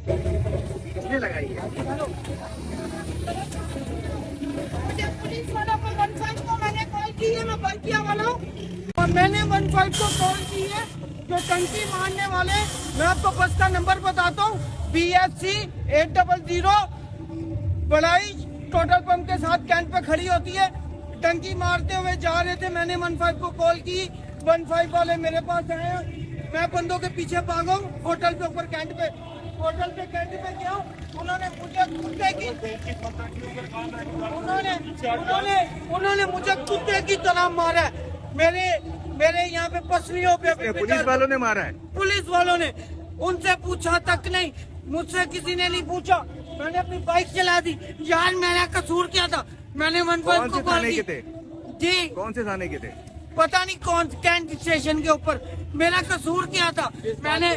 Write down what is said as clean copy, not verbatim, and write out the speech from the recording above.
किसने लगाई है? मुझे पुलिस वालों को 15 को मैंने कॉल की है, मैं बल्किया वाला हूँ और मैंने 15 को कॉल की है जो टंकी मारने वाले। मैं आपको बस का नंबर बताता हूँ, BFC 800 बड़ाई टोटल पंप के साथ कैंट पे खड़ी होती है। टंकी मारते हुए जा रहे थे, मैंने 15 को कॉल की, 15 वाले मेरे पास आए, मैं बंदों के पीछे भागा हूँ। होटल पे ऊपर कैंट पे गया, उन्होंने मुझे कुत्ते की तरह मारा है। मेरे यहाँ पे पसलियों पे पुलिस वालों ने मारा है? पुलिस वालों ने, उनसे पूछा तक नहीं, मुझसे किसी ने नहीं पूछा। मैंने अपनी बाइक चला दी। यार मेरा कसूर क्या था? मैंने 15 को कॉल की जी। कौन से थाने के थे? पता नहीं कौन कैंट स्टेशन के ऊपर। मेरा कसूर क्या था? मैंने